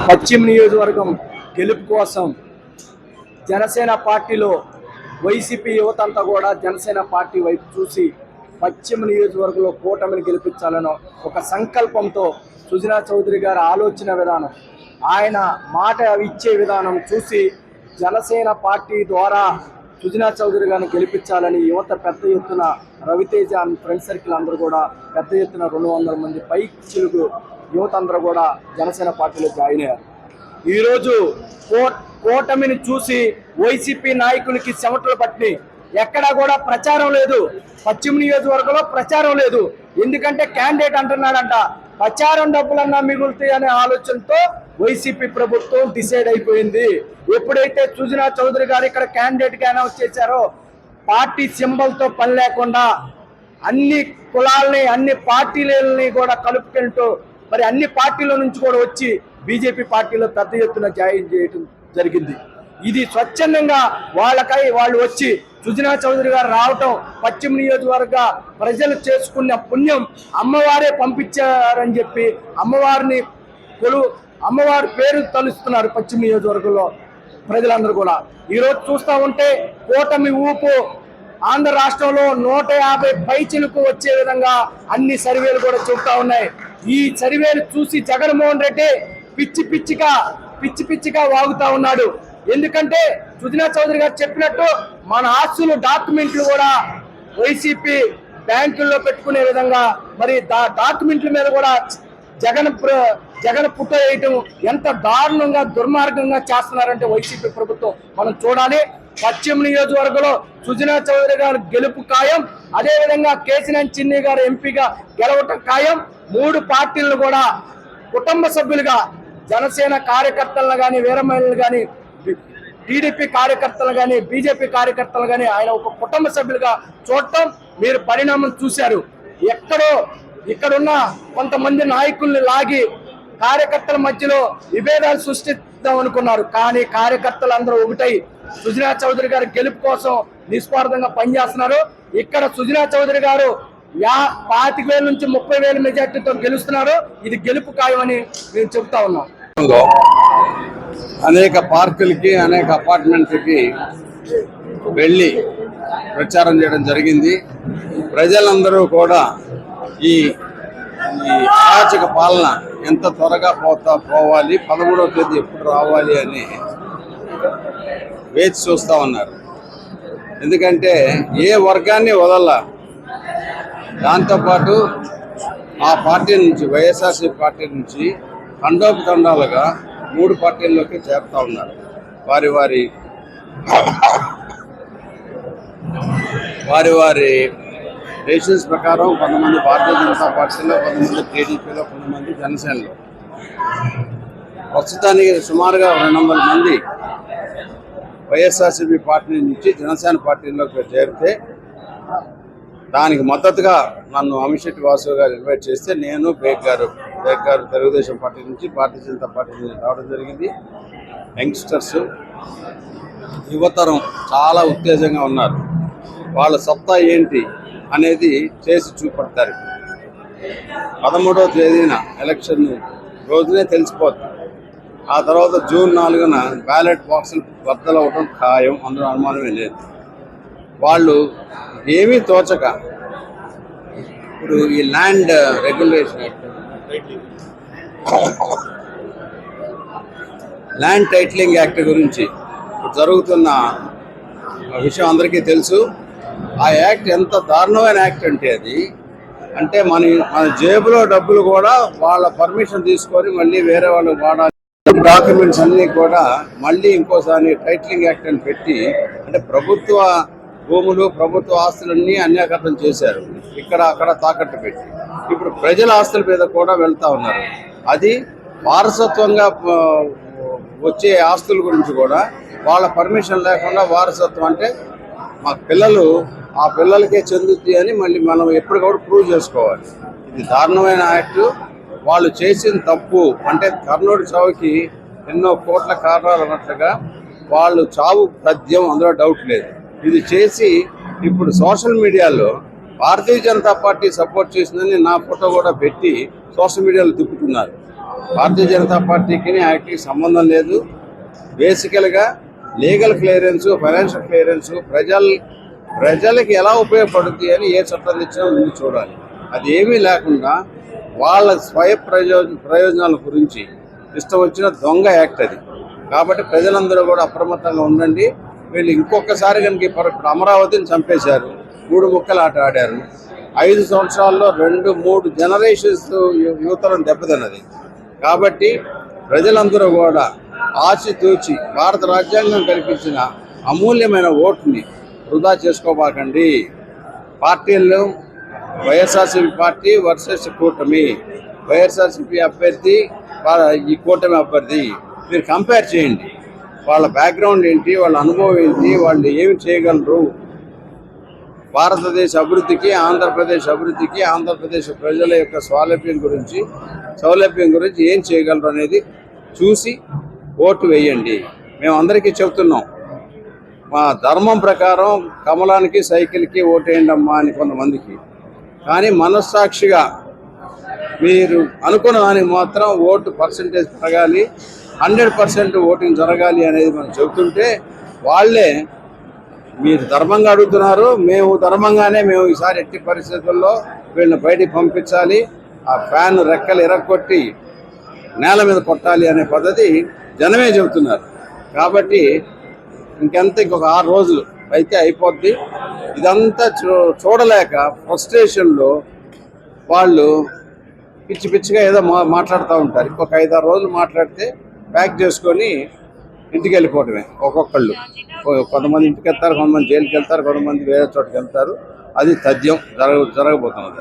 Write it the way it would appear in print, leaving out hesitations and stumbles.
పశ్చిమ నియోజకవర్గం గెలుపు కోసం జనసేన పార్టీలో వైసీపీ యువత అంతా కూడా జనసేన పార్టీ వైపు చూసి పశ్చిమ నియోజకవర్గంలో కూటమిని గెలిపించాలనో ఒక సంకల్పంతో సుజనా చౌదరి గారి ఆలోచన విధానం, ఆయన మాట ఇచ్చే విధానం చూసి జనసేన పార్టీ ద్వారా సుజనా చౌదరి గారిని గెలిపించాలని యువత పెద్ద ఎత్తున రవితేజ ఫ్రెండ్ సర్కిల్ అందరూ కూడా పెద్ద ఎత్తున 200 మంది పైచిలుగు యువత అందరూ కూడా జనసేన పార్టీలో జాయిన్ అయ్యారు. ఈరోజు కూటమిని చూసి వైసీపీ నాయకులకి చెమటలు పట్టి ఎక్కడా కూడా ప్రచారం లేదు, పశ్చిమ నియోజకవర్గంలో ప్రచారం లేదు. ఎందుకంటే క్యాండిడేట్ అంటున్నాడంట ప్రచారం డబ్బులన్నా మిగులుతాయి అనే ఆలోచనతో వైసీపీ ప్రభుత్వం డిసైడ్ అయిపోయింది. ఎప్పుడైతే సుజనా చౌదరి గారు ఇక్కడ క్యాండిడేట్గా అనౌన్స్ చేశారో పార్టీ సింబల్తో పని లేకుండా అన్ని కులాలని అన్ని పార్టీలని కూడా కలుపుకుంటూ మరి అన్ని పార్టీల నుంచి కూడా వచ్చి బీజేపీ పార్టీలో పెద్ద ఎత్తున జాయిన్ చేయడం జరిగింది. ఇది స్వచ్ఛందంగా వాళ్ళు వచ్చి సుజనా చౌదరి గారు రావటం పశ్చిమ నియోజకవర్గ ప్రజలు చేసుకున్న పుణ్యం అమ్మవారే పంపించారని చెప్పి అమ్మవారి పేరు తలుస్తున్నారు పశ్చిమ నియోజకవర్గంలో ప్రజలందరూ కూడా. ఈరోజు చూస్తూ ఉంటే కూటమి ఊపు ఆంధ్ర రాష్ట్రంలో 150 పైచిలకు వచ్చే విధంగా అన్ని సర్వేలు కూడా చెబుతా ఉన్నాయి. ఈ సర్వేలు చూసి జగన్మోహన్ రెడ్డి పిచ్చి పిచ్చిగా వాగుతా ఉన్నాడు. ఎందుకంటే సుజనా చౌదరి గారు చెప్పినట్టు మన ఆస్తులు డాక్యుమెంట్లు కూడా వైసీపీ బ్యాంకుల్లో పెట్టుకునే విధంగా మరి డాక్యుమెంట్ల మీద కూడా జగన్ పుట్ట వేయటం ఎంత దారుణంగా దుర్మార్గంగా చేస్తున్నారంటే వైసీపీ ప్రభుత్వం మనం చూడాలి. పశ్చిమ నియోజకవర్గంలో సుజనా చౌదరి గారు గెలుపు ఖాయం, అదేవిధంగా కేసినేని చిన్ని గారు ఎంపీగా గెలవటం ఖాయం. 3 పార్టీలను కూడా కుటుంబ సభ్యులుగా జనసేన కార్యకర్తలను కానీ వీరమహిళలు కానీ టీడీపీ కార్యకర్తలు కానీ బీజేపీ కార్యకర్తలు కానీ ఆయన ఒక కుటుంబ సభ్యులుగా చూడటం మీరు పరిణామం చూశారు. ఇక్కడున్న కొంతమంది నాయకుల్ని లాగి కార్యకర్తల మధ్యలో విభేదాలు సృష్టిద్దాం అనుకున్నారు. కానీ కార్యకర్తలందరూ ఒకటై సుజనా చౌదరి గారి గెలుపు కోసం నిస్వార్థంగా పనిచేస్తున్నారు. ఇక్కడ సుజనా చౌదరి గారు 25,000 నుంచి 30,000 మెజార్టీతో గెలుస్తున్నారు. ఇది గెలుపు ఖాయమని మేము చెబుతా ఉన్నాం. అనేక పార్కులకి అనేక అపార్ట్మెంట్లకి వెళ్ళి ప్రచారం చేయడం జరిగింది. ప్రజలందరూ కూడా ఈ అరాచక పాలన ఎంత త్వరగా పోవాలి, 13వ తేదీ ఎప్పుడు రావాలి అని వేచి చూస్తూ ఉన్నారు. ఎందుకంటే ఏ వర్గాన్ని వదల, దాంతోపాటు ఆ పార్టీ నుంచి వైఎస్ఆర్సీ పార్టీ నుంచి తండోపతండాలుగా 3 పార్టీల్లోకి చేరుతూ ఉన్నారు. వారి రేషన్స్ ప్రకారం కొంతమంది భారతీయ జనతా పార్టీలో, కొంతమంది టీడీపీలో, కొంతమంది జనసేనలో. ప్రస్తుతానికి సుమారుగా 200 మంది వైఎస్ఆర్సీపీ పార్టీ నుంచి జనసేన పార్టీలోకి చేరితే దానికి మద్దతుగా నన్ను అమిశెట్టి వాసు గారు ఇన్వైట్ చేస్తే నేను బేగ్ గారు తెలుగుదేశం పార్టీ నుంచి భారతీయ జనతా పార్టీ నుంచి రావడం జరిగింది. యంగ్స్టర్స్ యువతరం చాలా ఉత్తేజంగా ఉన్నారు. వాళ్ళ సత్తా ఏంటి అనేది చేసి చూపెడతారు. 13వ తేదీన ఎలక్షన్ రోజునే తెలిసిపోతుంది. ఆ తర్వాత జూన్ 4న బ్యాలెట్ బాక్సులు బద్దలవడం ఖాయం, అందులో అనుమానమే లేదు. వాళ్ళు ఏమీ తోచక ఇప్పుడు ఈ land regulation land titling act గురించి జరుగుతున్న విషయం అందరికీ తెలుసు. ఆ యాక్ట్ ఎంత దారుణమైన యాక్ట్ అంటే మన జేబులో డబ్బులు కూడా వాళ్ళ పర్మిషన్ తీసుకొని మళ్ళీ వేరే వాళ్ళు వాడాలి. డాక్యుమెంట్స్ అన్నీ కూడా మళ్ళీ ఇంకోసారి టైటిలింగ్ యాక్ట్ అని పెట్టి అంటే ప్రభుత్వ భూములు, ప్రభుత్వ ఆస్తులన్నీ అన్యాకరణం చేశారు. ఇక్కడ అక్కడ తాకట్టు పెట్టి ఇప్పుడు ప్రజల ఆస్తుల మీద కూడా వెళ్తూ ఉన్నారు. అది వారసత్వంగా వచ్చే ఆస్తుల గురించి కూడా వాళ్ళ పర్మిషన్ లేకుండా వారసత్వం అంటే మా ఆ పిల్లలకే చెందుద్ది అని మళ్ళీ మనం ఎప్పటికప్పుడు ప్రూవ్ చేసుకోవాలి. ఇది దారుణమైన యాక్ట్. వాళ్ళు చేసిన తప్పు అంటే కర్నూలు చావుకి ఎన్నో కోట్ల కారణాలు అన్నట్లుగా వాళ్ళు చావు తథ్యం, అందులో డౌట్ లేదు. ఇది చేసి ఇప్పుడు సోషల్ మీడియాలో భారతీయ జనతా పార్టీ సపోర్ట్ చేసిందని నా ఫోటో కూడా పెట్టి సోషల్ మీడియాలో తిప్పుతున్నారు. భారతీయ జనతా పార్టీకి యాక్ట్కి సంబంధం లేదు. బేసికల్గా లీగల్ క్లియరెన్స్, ఫైనాన్షియల్ క్లియరెన్స్ ప్రజలకి ఎలా ఉపయోగపడుతుంది అని ఏ చట్టం తెచ్చినా ముందు చూడాలి. అది ఏమీ లేకుండా వాళ్ళ ప్రయోజనాల గురించి ఇష్టం వచ్చిన దొంగ యాక్ట్ అది. కాబట్టి ప్రజలందరూ కూడా అప్రమత్తంగా ఉండండి. వీళ్ళు ఇంకొకసారి కనుక ఇప్పుడు అమరావతిని చంపేశారు, 3 ముక్కలు ఆట ఆడారు. 5 సంవత్సరాల్లో 2-3 జనరేషన్స్ యువతలను దెబ్బతిన్నది. కాబట్టి ప్రజలందరూ కూడా ఆచితూచి భారత రాజ్యాంగం కల్పించిన అమూల్యమైన ఓటుని వృధా చేసుకోబాకండి. పార్టీలు వైఎస్ఆర్సీపీ పార్టీ వర్సెస్ కూటమి, వైఎస్ఆర్సీపీ అభ్యర్థి ఈ కూటమి అభ్యర్థి, మీరు కంపేర్ చేయండి. వాళ్ళ బ్యాక్గ్రౌండ్ ఏంటి, వాళ్ళ అనుభవం ఏంటి, వాళ్ళు ఏమి చేయగలరు, భారతదేశ అభివృద్ధికి, ఆంధ్రప్రదేశ్ అభివృద్ధికి, ఆంధ్రప్రదేశ్ ప్రజల యొక్క సౌలభ్యం గురించి ఏం చేయగలరు అనేది చూసి ఓటు వేయండి. మేము అందరికీ చెబుతున్నాం, మా ధర్మం ప్రకారం కమలానికి సైకిల్కి ఓటేయండి అమ్మా అని కొంతమందికి. కానీ మనస్సాక్షిగా మీరు అనుకున్న దానికి మాత్రం ఓటు పర్సంటేజ్ పెరగాలి, 100% ఓటింగ్ జరగాలి అనేది మనం చెబుతుంటే వాళ్ళే మీరు ధర్మంగా అడుగుతున్నారు, మేము ధర్మంగానే ఈసారి ఎట్టి పరిస్థితుల్లో వీళ్ళని బయటికి పంపించాలి, ఆ ఫ్యాన్ రెక్కలు ఎరగొట్టి నేల మీద కొట్టాలి అనే పద్ధతి జనమే చెబుతున్నారు. కాబట్టి ఇంకొక 6 రోజులు అయితే అయిపోద్ది. ఇదంతా చూడలేక ఫ్రస్ట్రేషన్లో వాళ్ళు పిచ్చిగా ఏదో మాట్లాడుతూ ఉంటారు. ఇంకొక 5-6 రోజులు మాట్లాడితే ప్యాక్ చేసుకొని ఇంటికి వెళ్ళిపోవడమే. ఒక్కొక్కళ్ళు కొంతమంది ఇంటికి వెళ్తారు, కొంతమంది జైలుకి వెళ్తారు, కొంతమంది వేరే చోటుకి వెళ్తారు. అది తథ్యం జరగబోతున్నది.